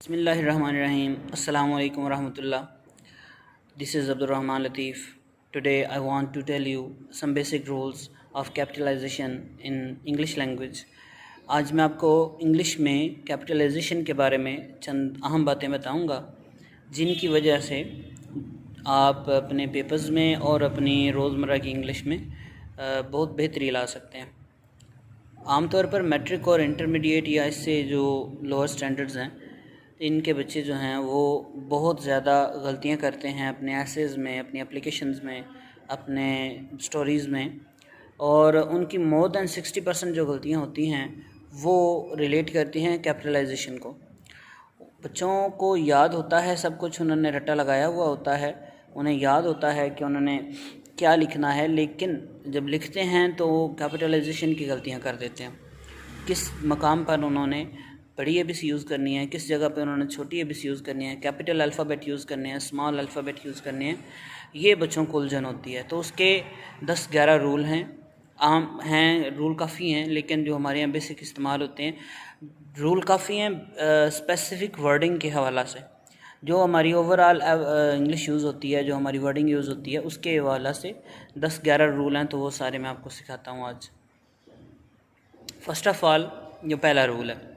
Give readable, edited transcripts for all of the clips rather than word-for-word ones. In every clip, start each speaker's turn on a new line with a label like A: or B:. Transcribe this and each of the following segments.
A: Bismillahirrahmanirrahim. Assalamu alaikum warahmatullah. This is Abdul Rahman Latif. Today I want to tell you some basic rules of capitalization in English language. आज मैं आपको English में capitalisation के बारे में चंद अहम बातें बताऊंगा जिनकी वजह से आप अपने पेपर्स में और अपनी रोज़मर्रा की इंग्लिश में बहुत बेहतरी ला सकते हैं। आमतौर पर मैट्रिक और इंटरमीडिएट या इससे जो लोअर स्टैंडर्ड्स हैं इनके बच्चे जो हैं वो बहुत ज़्यादा गलतियां करते हैं अपने एसेज में, अपनी एप्लीकेशंस में, अपने स्टोरीज़ में, और उनकी मोर दैन 60% जो गलतियां होती हैं वो रिलेट करती हैं कैपिटलाइजेशन को। बच्चों को याद होता है सब कुछ, उन्होंने रट्टा लगाया हुआ होता है, उन्हें याद होता है कि उन्होंने क्या लिखना है, लेकिन जब लिखते हैं तो कैपिटलाइजेशन की गलतियां कर देते हैं। किस मकाम पर उन्होंने बड़ी एबीसी यूज़ करनी है, किस जगह पे उन्होंने छोटी एबीसी यूज़ करनी है, कैपिटल अल्फ़ाबेट यूज़ करने हैं, स्मॉल अल्फ़ाबेट यूज़ करने हैं, ये बच्चों को उलझन होती है। तो उसके 10-11 रूल हैं, आम हैं, रूल काफ़ी हैं, लेकिन जो हमारे यहाँ बेसिक इस्तेमाल होते हैं रूल काफ़ी हैं स्पेसिफ़िक वर्डिंग के हवाला से। जो हमारी ओवरऑल इंग्लिश यूज़ होती है, जो हमारी वर्डिंग यूज़ होती है, उसके हवाला से 10-11 रूल हैं, तो वो सारे मैं आपको सिखाता हूँ आज। फर्स्ट ऑफ़ ऑल जो पहला रूल है,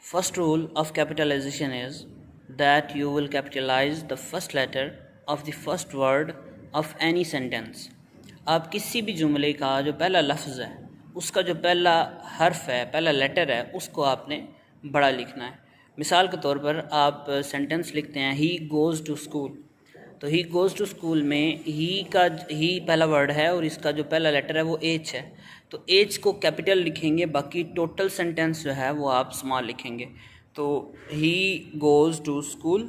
A: first rule of capitalization is that you will capitalize the first letter of the first word of any sentence. आप किसी भी जुमले का जो पहला लफ्ज़ है उसका जो पहला हर्फ है, पहला लेटर है, उसको आपने बड़ा लिखना है। मिसाल के तौर पर आप सेंटेंस लिखते हैं ही गोज़ टू स्कूल, तो ही गोज़ टू स्कूल में ही पहला वर्ड है और इसका जो पहला लेटर है वो एच है, तो एच को कैपिटल लिखेंगे, बाकी टोटल सेंटेंस जो है वो आप स्मॉल लिखेंगे। तो ही गोज़ टू स्कूल,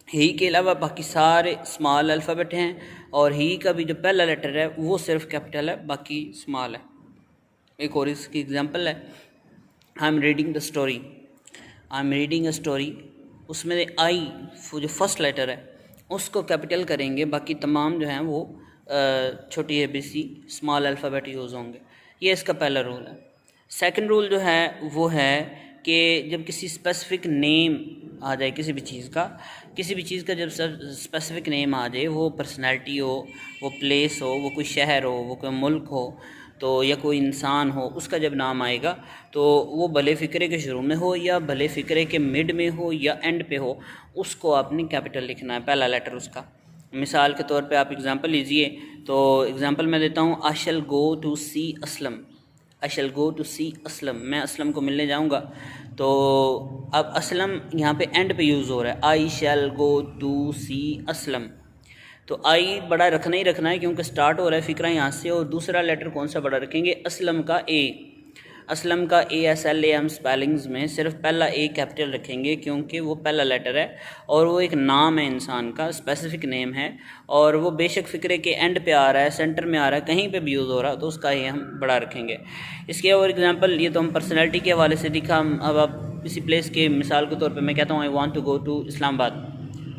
A: ही के अलावा बाकी सारे स्मॉल अल्फ़ाबेट हैं, और ही का भी जो पहला लेटर है वो सिर्फ कैपिटल है, बाकी स्मॉल है। एक और इसकी एग्जांपल है, I am reading the story, I am reading a story, उसमें आई जो फर्स्ट लेटर है उसको कैपिटल करेंगे, बाकी तमाम जो हैं वो छोटी एबीसी स्मॉल अल्फ़ाबेट यूज़ होंगे। ये इसका पहला रूल है। सेकंड रूल जो है वो है कि जब किसी स्पेसिफ़िक नेम आ जाए किसी भी चीज़ का जब स्पेसिफ़िक नेम आ जाए, वो पर्सनैलिटी हो, वो प्लेस हो, वो कोई शहर हो, वो कोई मुल्क हो, तो या कोई इंसान हो, उसका जब नाम आएगा तो वो भले फ़िक्रे के शुरू में हो या भले फ़िक्रे के मिड में हो या एंड पे हो, उसको आपने कैपिटल लिखना है, पहला लेटर उसका। मिसाल के तौर पे आप एग्ज़ाम्पल लीजिए, तो एग्ज़ाम्पल मैं देता हूँ, I shall go to see Aslam, I shall go to see Aslam, मैं असलम को मिलने जाऊँगा। तो अब असलम यहाँ पे एंड पे यूज़ हो रहा है, आई shall go to see Aslam, तो आई बड़ा रखना ही रखना है क्योंकि स्टार्ट हो रहा है फ़िक्रा यहाँ से, और दूसरा लेटर कौन सा बड़ा रखेंगे, असलम का ए। असलम का ASLAM स्पेलिंग्स में सिर्फ पहला ए कैपिटल रखेंगे क्योंकि वो पहला लेटर है और वो एक नाम है, इंसान का स्पेसिफ़िक नेम है, और वो बेशक फ़िक्रे के एंड पे आ रहा है, सेंटर में आ रहा है, कहीं पे भी यूज़ हो रहा है, तो उसका ये हम बड़ा रखेंगे। इसके और एग्जांपल, ये तो हम पर्सनैलिटी के हवाले से दिखा। अब आप किसी प्लेस के मिसाल के तौर पर मैं कहता हूँ I want to go to Islamabad,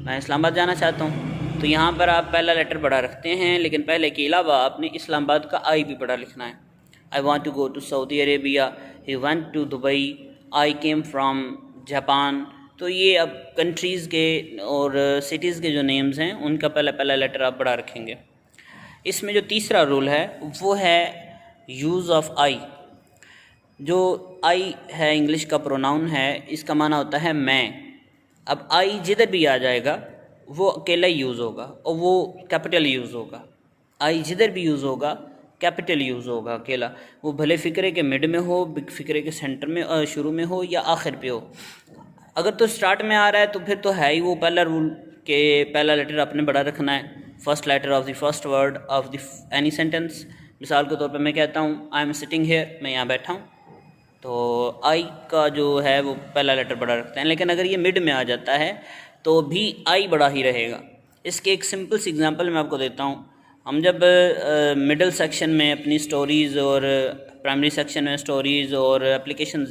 A: मैं इस्लामाबाद जाना चाहता हूँ, तो यहाँ पर आप पहला लेटर बड़ा रखते हैं, लेकिन पहले के अलावा आपने इस्लामाबाद का आई भी बड़ा लिखना है। I want to go to Saudi Arabia, he went to Dubai, I came from Japan। तो ये अब कंट्रीज़ के और सिटीज़ के जो नेम्स हैं उनका पहला लेटर आप बड़ा रखेंगे। इसमें जो तीसरा रूल है वो है यूज़ ऑफ आई। जो आई है इंग्लिश का प्रोनाउन है, इसका माना होता है मैं। अब आई जिधर भी आ जाएगा वो अकेला यूज़ होगा और वो कैपिटल यूज़ होगा। आई जिधर भी यूज़ होगा कैपिटल यूज़ होगा अकेला, वो भले फ़िक्रे के मिड में हो, फ़िक्रे के सेंटर में शुरू में हो या आखिर पे हो। अगर तो स्टार्ट में आ रहा है तो फिर तो है ही वो पहला रूल के पहला लेटर आपने बड़ा रखना है, first letter of the first word of the any sentence. मिसाल के तौर पे मैं कहता हूँ आई एम सिटिंग हेयर, मैं यहाँ बैठा हूँ, तो आई का जो है वो पहला लेटर बड़ा रखते हैं, लेकिन अगर ये मिड में आ जाता है तो भी आई बड़ा ही रहेगा। इसके एक सिंपल सी एग्जांपल मैं आपको देता हूँ। हम जब मिडल सेक्शन में अपनी स्टोरीज़ और प्राइमरी सेक्शन में स्टोरीज़ और एप्लीकेशन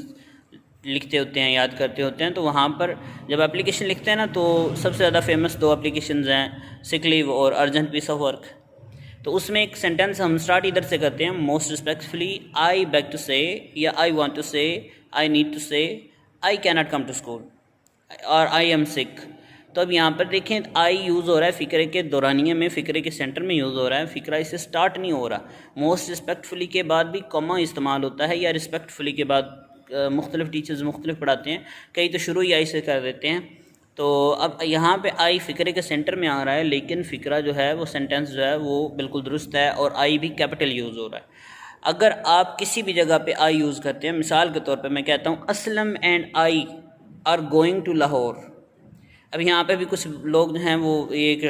A: लिखते होते हैं, याद करते होते हैं, तो वहाँ पर जब एप्लीकेशन लिखते हैं ना, तो सबसे ज़्यादा फेमस 2 एप्लीकेशंस हैं, सिक लीव और अर्जेंट पीस ऑफ वर्क। तो उसमें एक सेंटेंस हम स्टार्ट इधर से करते हैं, most respectfully I beg to say, या I want to say, I need to say, I cannot come to school اور I am sick. تو اب یہاں پر دیکھیں آئی یوز ہو رہا ہے فقرے کے دورانیے میں، فقرے کے سینٹر میں یوز ہو رہا ہے، فقرہ اس سے سٹارٹ نہیں ہو رہا. موسٹ رسپیکٹفلی کے بعد بھی کما استعمال ہوتا ہے، یا رسپیکٹفلی کے بعد مختلف ٹیچرز مختلف پڑھاتے ہیں، کئی تو شروع ہی آئی سے کر دیتے ہیں. تو اب یہاں پہ آئی فقرے کے سینٹر میں آ رہا ہے، لیکن فقرہ جو ہے وہ سینٹنس جو ہے وہ بالکل درست ہے، اور آئی بھی کیپٹل یوز ہو رہا ہے. اگر آپ کسی بھی جگہ پہ آئی یوز کرتے ہیں، مثال کے طور پہ میں کہتا ہوں Aslam and I are going to Lahore. اب یہاں پہ بھی کچھ لوگ جو ہیں وہ ایک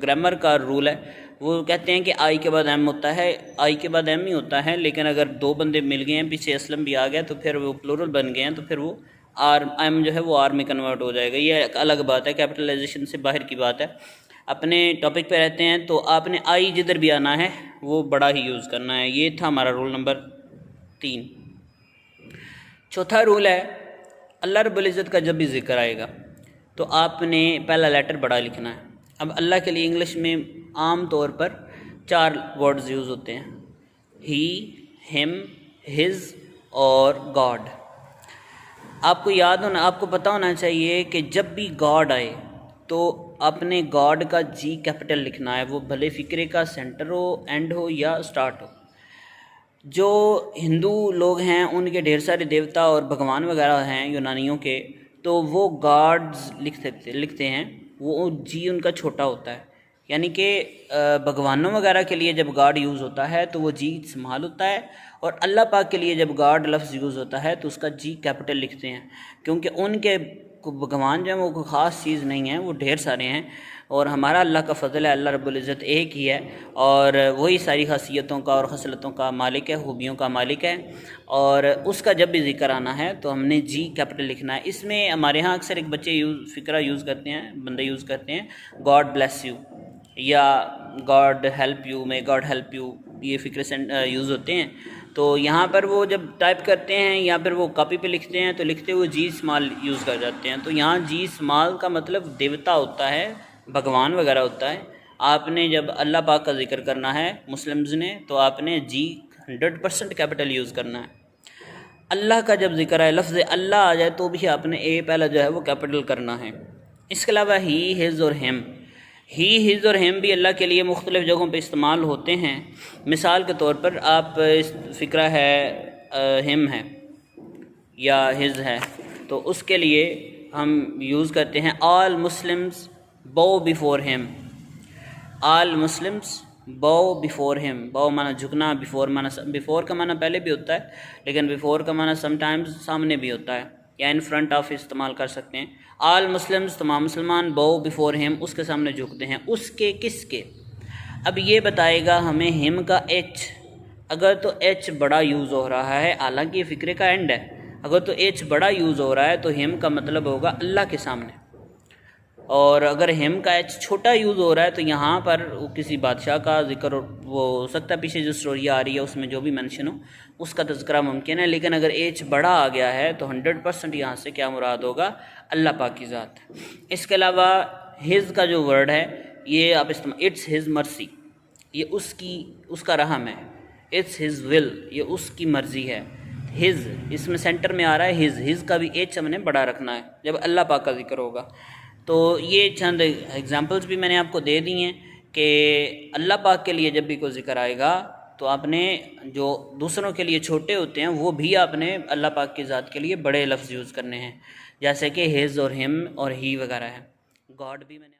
A: گرامر کا رول ہے، وہ کہتے ہیں کہ آئی کے بعد ایم ہوتا ہے، آئی کے بعد ایم ہی ہوتا ہے، لیکن اگر دو بندے مل گئے ہیں، پیچھے اسلم بھی آ گیا تو پھر وہ پلورل بن گئے ہیں، تو پھر وہ آر ایم جو ہے وہ آر میں کنورٹ ہو جائے گا. یہ ایک الگ بات ہے، کیپٹلائزیشن سے باہر کی بات ہے. اپنے ٹاپک پہ رہتے ہیں، تو آپ نے آئی جدھر بھی آنا ہے وہ بڑا ہی یوز کرنا ہے. یہ تھا ہمارا رول نمبر 3. چوتھا رول ہے اللہ رب العزت کا جب بھی ذکر آئے گا تو آپ نے پہلا لیٹر بڑا لکھنا ہے. اب اللہ کے لیے انگلش میں عام طور پر 4 ورڈز یوز ہوتے ہیں: ہی، ہم، ہز اور گاڈ. آپ کو یاد ہونا، آپ کو پتہ ہونا چاہیے کہ جب بھی گاڈ آئے تو اپنے گاڈ کا جی کیپٹل لکھنا ہے، وہ بھلے فقرے کا سینٹر ہو، اینڈ ہو یا سٹارٹ ہو. جو ہندو لوگ ہیں ان کے ڈھیر سارے دیوتا اور بھگوان وغیرہ ہیں یونانیوں کے، تو وہ گاڈز لکھتے ہیں، وہ جی ان کا چھوٹا ہوتا ہے. یعنی کہ بھگوانوں وغیرہ کے لیے جب گاڈ یوز ہوتا ہے تو وہ جی اسمال ہوتا ہے، اور اللہ پاک کے لیے جب گاڈ لفظ یوز ہوتا ہے تو اس کا جی کیپٹل لکھتے ہیں، کیونکہ ان کے بھگوان جو ہیں وہ کوئی خاص چیز نہیں ہیں، وہ ڈھیر سارے ہیں. اور ہمارا اللہ کا فضل ہے، اللہ رب العزت ایک ہی ہے، اور وہی ساری خاصیتوں کا اور خصلتوں کا مالک ہے، خوبیوں کا مالک ہے. اور اس کا جب بھی ذکر آنا ہے تو ہم نے جی کیپٹل لکھنا ہے. اس میں ہمارے ہاں اکثر ایک بچے فقرہ یوز کرتے ہیں، بندے یوز کرتے ہیں گاڈ بلیس یو یا گاڈ ہیلپ یو، میں گاڈ ہیلپ یو، یہ فقرے یوز ہوتے ہیں. تو یہاں پر وہ جب ٹائپ کرتے ہیں یا پھر وہ کاپی پہ لکھتے ہیں تو لکھتے ہوئے جی اسمال یوز کر جاتے ہیں. تو یہاں جی اسمال کا مطلب دیوتا ہوتا ہے، بھگوان وغیرہ ہوتا ہے. آپ نے جب اللہ پاک کا ذکر کرنا ہے مسلمز نے، تو آپ نے جی 100% کیپٹل یوز کرنا ہے. اللہ کا جب ذکر ہے، لفظ اللہ آ جائے تو بھی آپ نے اے پہلا جو ہے وہ کیپٹل کرنا ہے. اس کے علاوہ ہی، ہز اور ہم، ہی، ہز اور ہم بھی اللہ کے لیے مختلف جگہوں پہ استعمال ہوتے ہیں. مثال کے طور پر آپ فقرہ ہے ہم ہے یا ہز ہے، تو اس کے لیے ہم یوز کرتے ہیں آل مسلمز bow before him. آل Muslims bow before him. bow مانا جھکنا، before کا مانا پہلے بھی ہوتا ہے، لیکن before کا مانا sometimes سامنے بھی ہوتا ہے، یا in front of استعمال کر سکتے ہیں. آل مسلمز تمام مسلمان bow before him اس کے سامنے جھکتے ہیں. اس کے کس کے؟ اب یہ بتائے گا ہمیں ہم کا ایچ. اگر تو ایچ بڑا یوز ہو رہا ہے، حالانکہ یہ فقرے کا اینڈ ہے، اگر تو ایچ بڑا یوز ہو رہا ہے تو ہم کا مطلب ہوگا اللہ کے سامنے. اور اگر ہم کا ایچ چھوٹا یوز ہو رہا ہے تو یہاں پر کسی بادشاہ کا ذکر وہ ہو سکتا ہے، پیچھے جو اسٹوری آ رہی ہے اس میں جو بھی مینشن ہو اس کا تذکرہ ممکن ہے. لیکن اگر ایچ بڑا آ گیا ہے تو 100% یہاں سے کیا مراد ہوگا؟ اللہ پاک کی ذات. اس کے علاوہ ہز کا جو ورڈ ہے یہ آپ استعمال، اٹس ہز مرسی، یہ اس کا رحم ہے. اٹس ہز ول، یہ اس کی مرضی ہے. ہز اس میں سینٹر میں آ رہا ہے، ہز کا بھی ایچ ہم نے بڑا رکھنا ہے جب اللہ پاک کا ذکر ہوگا. تو یہ چند ایگزامپلس بھی میں نے آپ کو دے دی ہیں کہ اللہ پاک کے لیے جب بھی کوئی ذکر آئے گا تو آپ نے جو دوسروں کے لیے چھوٹے ہوتے ہیں وہ بھی آپ نے اللہ پاک کی ذات کے لیے بڑے لفظ یوز کرنے ہیں، جیسے کہ ہز اور ہم اور ہی وغیرہ ہے. گاڈ بھی میں نے